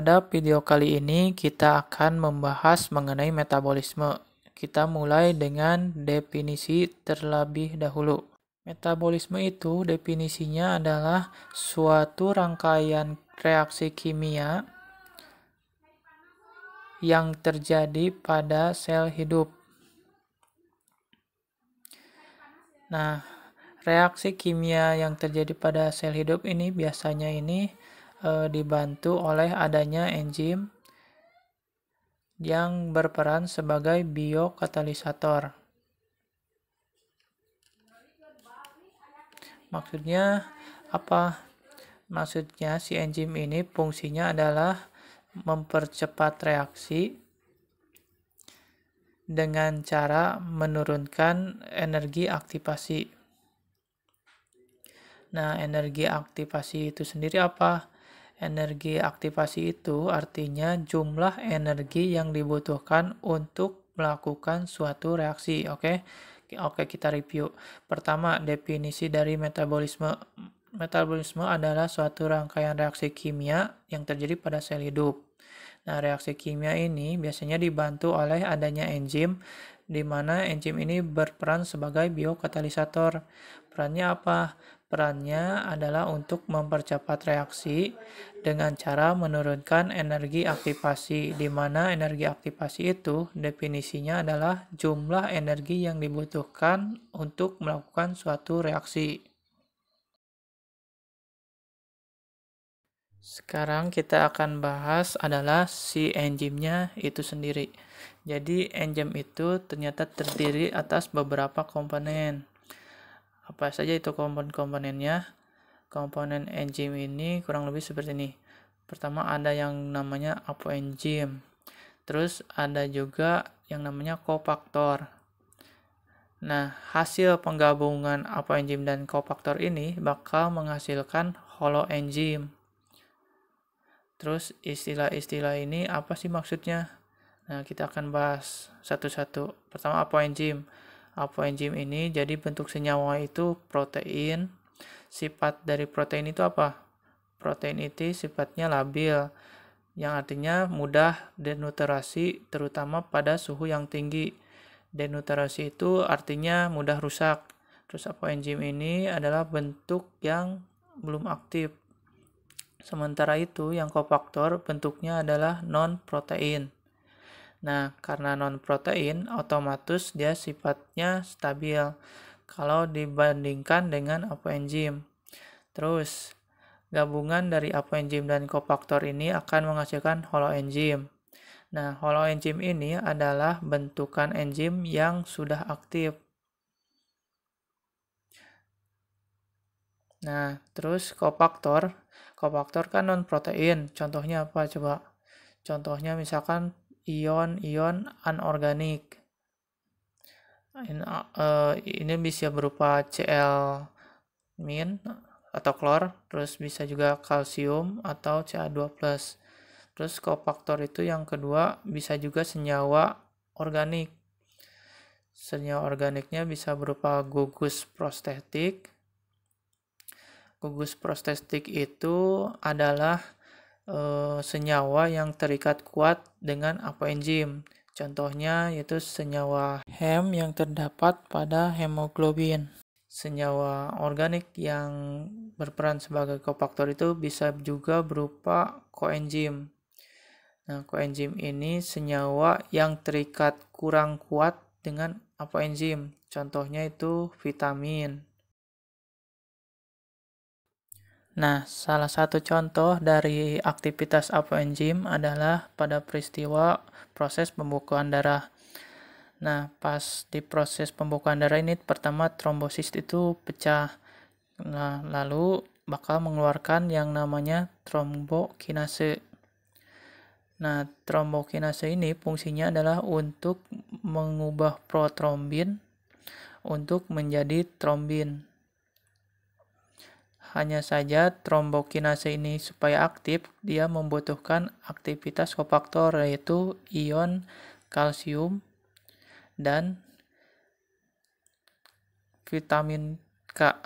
Pada video kali ini kita akan membahas mengenai metabolisme. Kita mulai dengan definisi terlebih dahulu. Metabolisme itu definisinya adalah suatu rangkaian reaksi kimia yang terjadi pada sel hidup. Nah, reaksi kimia yang terjadi pada sel hidup ini biasanya dibantu oleh adanya enzim yang berperan sebagai biokatalisator. Maksudnya apa? Maksudnya si enzim ini fungsinya adalah mempercepat reaksi dengan cara menurunkan energi aktivasi. Nah, energi aktivasi itu sendiri apa? Energi aktivasi itu artinya jumlah energi yang dibutuhkan untuk melakukan suatu reaksi. Oke, kita review. Pertama, definisi dari metabolisme. Metabolisme adalah suatu rangkaian reaksi kimia yang terjadi pada sel hidup. Nah, reaksi kimia ini biasanya dibantu oleh adanya enzim, di mana enzim ini berperan sebagai biokatalisator. Perannya apa? Perannya adalah untuk mempercepat reaksi dengan cara menurunkan energi aktivasi, di mana energi aktivasi itu definisinya adalah jumlah energi yang dibutuhkan untuk melakukan suatu reaksi. Sekarang kita akan bahas adalah si enzimnya itu sendiri. Jadi enzim itu ternyata terdiri atas beberapa komponen. Apa saja itu komponen-komponennya? Komponen enzim ini kurang lebih seperti ini. Pertama ada yang namanya apoenzim. Terus ada juga yang namanya kofaktor. Nah, hasil penggabungan apoenzim dan kofaktor ini bakal menghasilkan holoenzim. Terus istilah-istilah ini apa sih maksudnya? Nah, kita akan bahas satu-satu. Pertama, apoenzim. Apoenzim ini jadi bentuk senyawa itu protein. Sifat dari protein itu apa? Protein itu sifatnya labil, yang artinya mudah denaturasi terutama pada suhu yang tinggi. Denaturasi itu artinya mudah rusak. Terus apoenzim ini adalah bentuk yang belum aktif. Sementara itu yang kofaktor bentuknya adalah non-protein. Nah, karena non-protein, otomatis dia sifatnya stabil kalau dibandingkan dengan apoenzim. Terus, gabungan dari apoenzim dan kofaktor ini akan menghasilkan holoenzim. Nah, holoenzim ini adalah bentukan enzim yang sudah aktif. Nah, terus kofaktor kan non-protein. Contohnya apa coba? Contohnya misalkan ion-ion anorganik. Ini bisa berupa Cl- atau klor, terus bisa juga kalsium atau Ca2+. Terus kofaktor itu yang kedua bisa juga senyawa organik. Senyawa organiknya bisa berupa gugus prostetik. Gugus prostetik itu adalah senyawa yang terikat kuat dengan apoenzim. Contohnya yaitu senyawa hem yang terdapat pada hemoglobin. Senyawa organik yang berperan sebagai kofaktor itu bisa juga berupa koenzim. Nah, koenzim ini senyawa yang terikat kurang kuat dengan apoenzim. Contohnya itu vitamin. Nah, salah satu contoh dari aktivitas apoenzim adalah pada peristiwa proses pembekuan darah. Nah, pas di proses pembekuan darah ini pertama trombosit itu pecah. Nah, lalu bakal mengeluarkan yang namanya trombokinase. Nah, trombokinase ini fungsinya adalah untuk mengubah protrombin untuk menjadi trombin. Hanya saja trombokinase ini supaya aktif, dia membutuhkan aktivitas kofaktor yaitu ion kalsium dan vitamin K.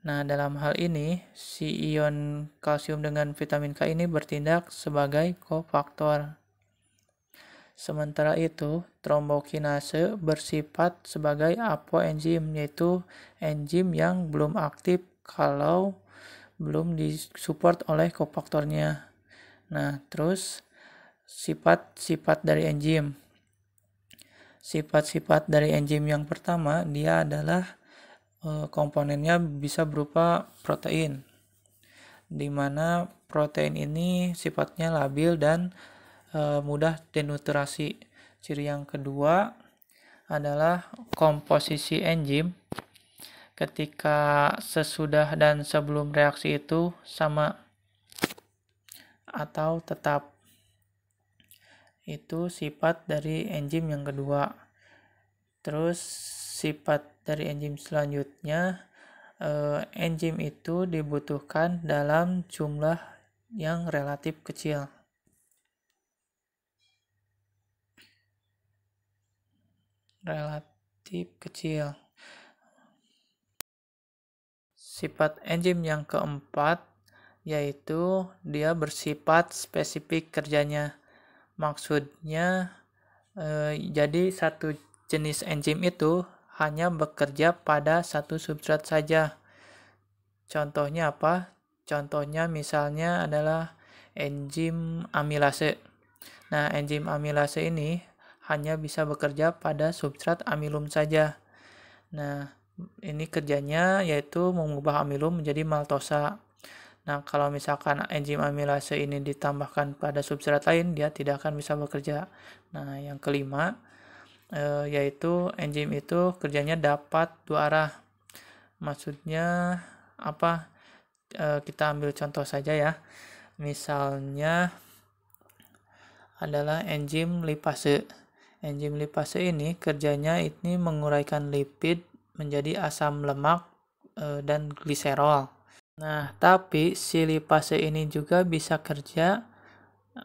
Nah, dalam hal ini, si ion kalsium dengan vitamin K ini bertindak sebagai kofaktor. Sementara itu, trombokinase bersifat sebagai apoenzim, yaitu enzim yang belum aktif kalau belum disupport oleh kofaktornya. Nah, terus sifat-sifat dari enzim. Sifat-sifat dari enzim yang pertama, dia adalah komponennya bisa berupa protein, di mana protein ini sifatnya labil dan mudah denaturasi. Ciri yang kedua adalah komposisi enzim. Ketika sesudah dan sebelum reaksi itu sama atau tetap. Itu sifat dari enzim yang kedua. Terus sifat dari enzim selanjutnya, enzim itu dibutuhkan dalam jumlah yang relatif kecil. Sifat enzim yang keempat yaitu dia bersifat spesifik kerjanya. Maksudnya jadi satu jenis enzim itu hanya bekerja pada satu substrat saja. Contohnya apa? Contohnya misalnya adalah enzim amilase. Nah, enzim amilase ini hanya bisa bekerja pada substrat amilum saja. Nah, ini kerjanya yaitu mengubah amilum menjadi maltosa. Nah, kalau misalkan enzim amilase ini ditambahkan pada substrat lain, dia tidak akan bisa bekerja. Nah, yang kelima, yaitu enzim itu kerjanya dapat dua arah. Maksudnya apa? Kita ambil contoh saja ya. Misalnya adalah enzim lipase. Enzim lipase ini kerjanya ini menguraikan lipid menjadi asam lemak dan gliserol. Nah, tapi si lipase ini juga bisa kerja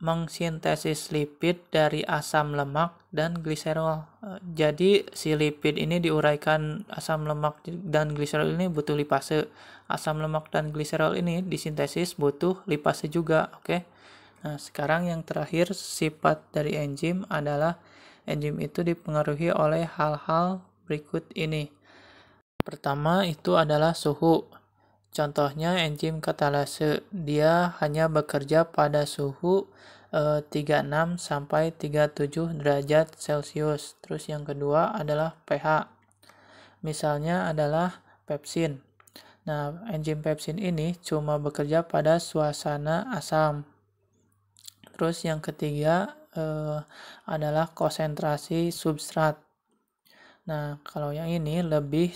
mengsintesis lipid dari asam lemak dan gliserol. Jadi si lipid ini diuraikan asam lemak dan gliserol ini butuh lipase. Asam lemak dan gliserol ini disintesis butuh lipase juga, oke? Nah, sekarang yang terakhir sifat dari enzim adalah enzim itu dipengaruhi oleh hal-hal berikut ini. Pertama itu adalah suhu. Contohnya enzim katalase, dia hanya bekerja pada suhu 36 sampai 37 derajat Celcius. Terus yang kedua adalah pH. Misalnya adalah pepsin. Nah, enzim pepsin ini cuma bekerja pada suasana asam. Terus yang ketiga adalah konsentrasi substrat. Nah, kalau yang ini lebih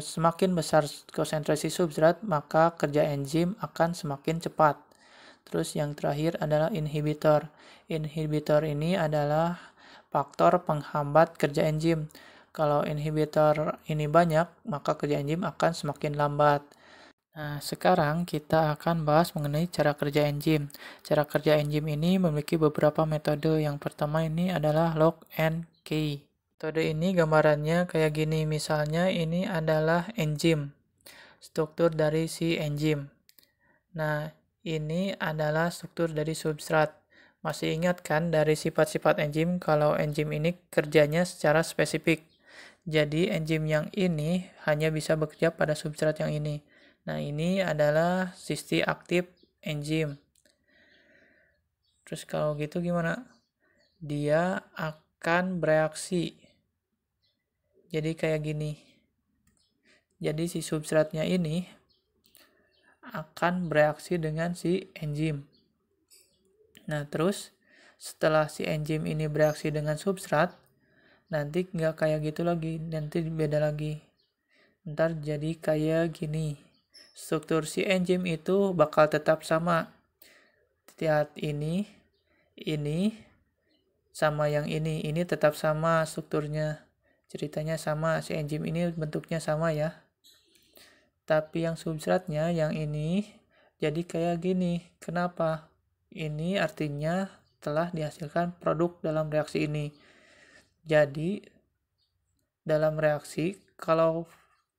semakin besar konsentrasi substrat, maka kerja enzim akan semakin cepat. Terus yang terakhir adalah inhibitor. Inhibitor ini adalah faktor penghambat kerja enzim. Kalau inhibitor ini banyak, maka kerja enzim akan semakin lambat. Nah, sekarang kita akan bahas mengenai cara kerja enzim. Cara kerja enzim ini memiliki beberapa metode. Yang pertama ini adalah lock and key. Metode ini gambarannya kayak gini, misalnya ini adalah enzim, struktur dari si enzim. Nah, ini adalah struktur dari substrat. Masih ingat kan dari sifat-sifat enzim kalau enzim ini kerjanya secara spesifik. Jadi enzim yang ini hanya bisa bekerja pada substrat yang ini. Nah, ini adalah sisi aktif enzim. Terus kalau gitu gimana? Dia akan bereaksi. Jadi kayak gini. Jadi si substratnya ini akan bereaksi dengan si enzim. Nah, terus setelah si enzim ini bereaksi dengan substrat, nanti nggak kayak gitu lagi, nanti beda lagi. Ntar jadi kayak gini. Struktur si enzim itu bakal tetap sama. Lihat ini sama yang ini tetap sama strukturnya. Ceritanya sama, si enzim ini bentuknya sama ya. Tapi yang substratnya yang ini jadi kayak gini. Kenapa? Ini artinya telah dihasilkan produk dalam reaksi ini. Jadi dalam reaksi kalau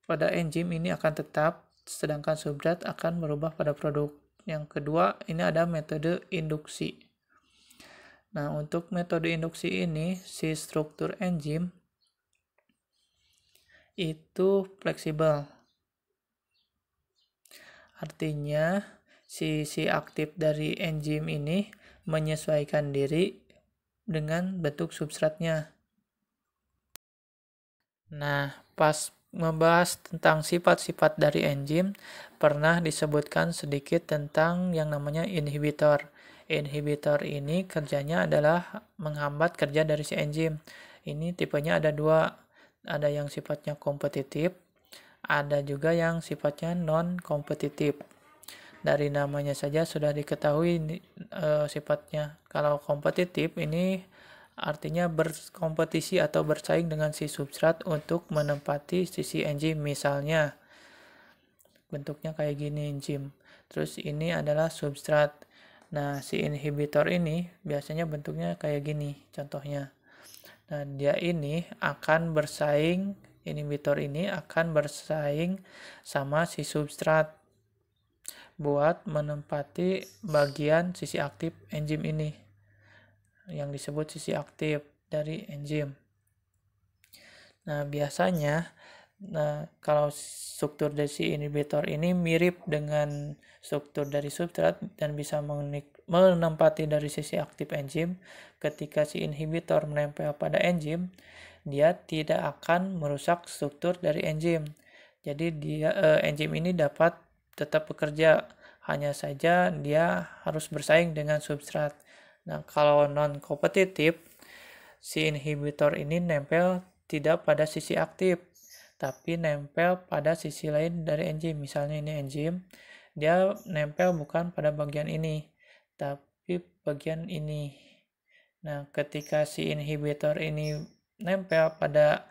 pada enzim ini akan tetap, sedangkan substrat akan berubah pada produk. Yang kedua, ini ada metode induksi. Nah, untuk metode induksi ini, si struktur enzim itu fleksibel. Artinya, sisi aktif dari enzim ini menyesuaikan diri dengan bentuk substratnya. Nah, pas membahas tentang sifat-sifat dari enzim, pernah disebutkan sedikit tentang yang namanya inhibitor. Inhibitor ini kerjanya adalah menghambat kerja dari si enzim. Ini tipenya ada dua, ada yang sifatnya kompetitif, ada juga yang sifatnya non-kompetitif. Dari namanya saja sudah diketahui sifatnya. Kalau kompetitif ini artinya berkompetisi atau bersaing dengan si substrat untuk menempati sisi enzim. Misalnya bentuknya kayak gini enzim. Terus ini adalah substrat. Nah, si inhibitor ini biasanya bentuknya kayak gini contohnya. Nah, dia ini akan bersaing, inhibitor ini akan bersaing sama si substrat buat menempati bagian sisi aktif enzim ini yang disebut sisi aktif dari enzim. Nah, biasanya kalau struktur dari si inhibitor ini mirip dengan struktur dari substrat dan bisa menempati dari sisi aktif enzim. Ketika si inhibitor menempel pada enzim, dia tidak akan merusak struktur dari enzim. Jadi enzim ini dapat tetap bekerja, hanya saja dia harus bersaing dengan substrat. Nah, kalau non-kompetitif, si inhibitor ini nempel tidak pada sisi aktif, tapi nempel pada sisi lain dari enzim. Misalnya ini enzim, dia nempel bukan pada bagian ini, tapi bagian ini. Nah, ketika si inhibitor ini nempel pada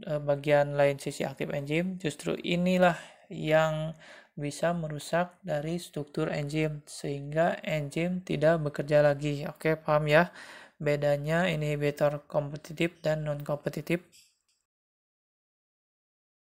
bagian lain sisi aktif enzim, justru inilah yang bisa merusak dari struktur enzim, sehingga enzim tidak bekerja lagi. Oke, paham ya? Bedanya inhibitor kompetitif dan non-kompetitif.